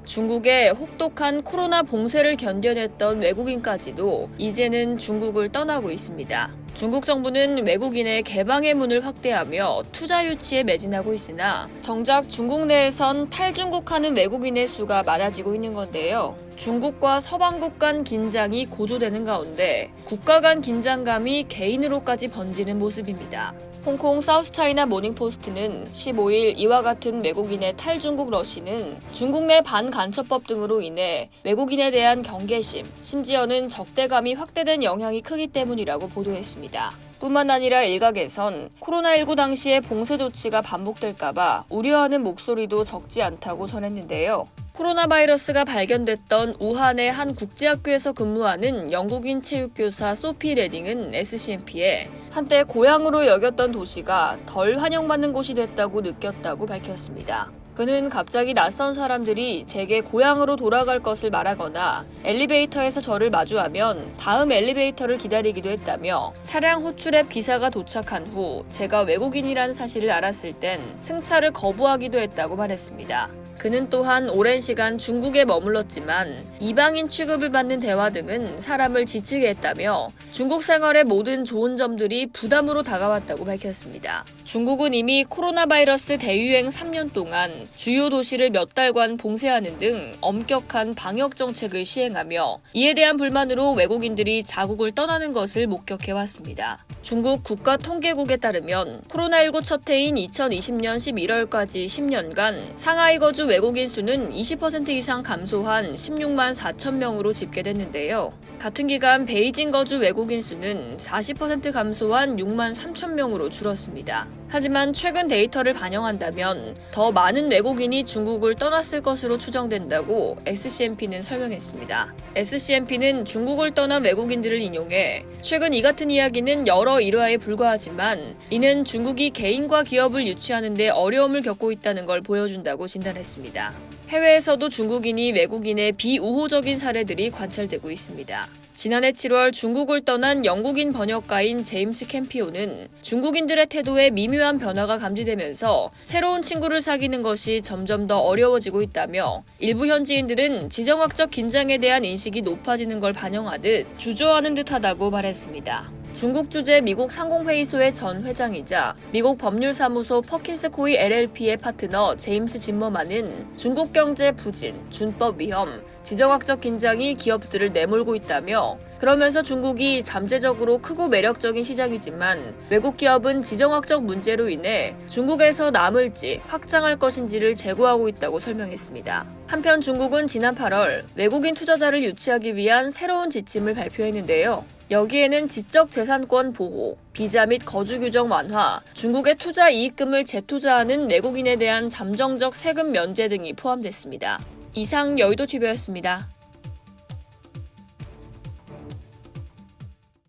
중국의 혹독한 코로나 봉쇄를 견뎌냈던 외국인까지도 이제는 중국을 떠나고 있습니다. 중국 정부는 외국인의 개방의 문을 확대하며 투자 유치에 매진하고 있으나 정작 중국 내에선 탈중국하는 외국인의 수가 많아지고 있는 건데요. 중국과 서방국 간 긴장이 고조되는 가운데 국가 간 긴장감이 개인으로까지 번지는 모습입니다. 홍콩 사우스차이나 모닝포스트는 15일 이와 같은 외국인의 탈중국 러시는 중국 내 반간첩법 등으로 인해 외국인에 대한 경계심, 심지어는 적대감이 확대된 영향이 크기 때문이라고 보도했습니다. 뿐만 아니라 일각에선 코로나19 당시의 봉쇄 조치가 반복될까봐 우려하는 목소리도 적지 않다고 전했는데요. 코로나 바이러스가 발견됐던 우한의 한 국제학교에서 근무하는 영국인 체육교사 소피 레딩은 SCMP에 한때 고향으로 여겼던 도시가 덜 환영받는 곳이 됐다고 느꼈다고 밝혔습니다. 그는 갑자기 낯선 사람들이 제게 고향으로 돌아갈 것을 말하거나 엘리베이터에서 저를 마주하면 다음 엘리베이터를 기다리기도 했다며 차량 호출앱 기사가 도착한 후 제가 외국인이라는 사실을 알았을 땐 승차를 거부하기도 했다고 말했습니다. 그는 또한 오랜 시간 중국에 머물렀지만 이방인 취급을 받는 대화 등은 사람을 지치게 했다며 중국 생활의 모든 좋은 점들이 부담으로 다가왔다고 밝혔습니다. 중국은 이미 코로나 바이러스 대유행 3년 동안 주요 도시를 몇 달간 봉쇄하는 등 엄격한 방역 정책을 시행하며 이에 대한 불만으로 외국인들이 자국을 떠나는 것을 목격해왔습니다. 중국 국가통계국에 따르면 코로나19 첫 해인 2020년 11월까지 10년간 상하이 거주 외국인 수는 20% 이상 감소한 16만 4천 명으로 집계됐는데요. 같은 기간 베이징 거주 외국인 수는 40% 감소한 6만 3천 명으로 줄었습니다. 하지만 최근 데이터를 반영한다면 더 많은 외국인이 중국을 떠났을 것으로 추정된다고 SCMP는 설명했습니다. SCMP는 중국을 떠난 외국인들을 인용해 최근 이 같은 이야기는 여러 일화에 불과하지만 이는 중국이 개인과 기업을 유치하는 데 어려움을 겪고 있다는 걸 보여준다고 진단했습니다. 해외에서도 중국인이 외국인의 비우호적인 사례들이 관찰되고 있습니다. 지난해 7월 중국을 떠난 영국인 번역가인 제임스 캠피오는 중국인들의 태도에 미묘한 변화가 감지되면서 새로운 친구를 사귀는 것이 점점 더 어려워지고 있다며 일부 현지인들은 지정학적 긴장에 대한 인식이 높아지는 걸 반영하듯 주저하는 듯하다고 말했습니다. 중국 주재 미국 상공회의소의 전 회장이자 미국 법률사무소 퍼킨스 코이 LLP의 파트너 제임스 짐머만은 중국 경제 부진, 준법 위험, 지정학적 긴장이 기업들을 내몰고 있다며 그러면서 중국이 잠재적으로 크고 매력적인 시장이지만 외국 기업은 지정학적 문제로 인해 중국에서 남을지 확장할 것인지를 재고하고 있다고 설명했습니다. 한편 중국은 지난 8월 외국인 투자자를 유치하기 위한 새로운 지침을 발표했는데요. 여기에는 지적재산권 보호, 비자 및 거주 규정 완화, 중국의 투자 이익금을 재투자하는 외국인에 대한 잠정적 세금 면제 등이 포함됐습니다. 이상 여의도TV였습니다.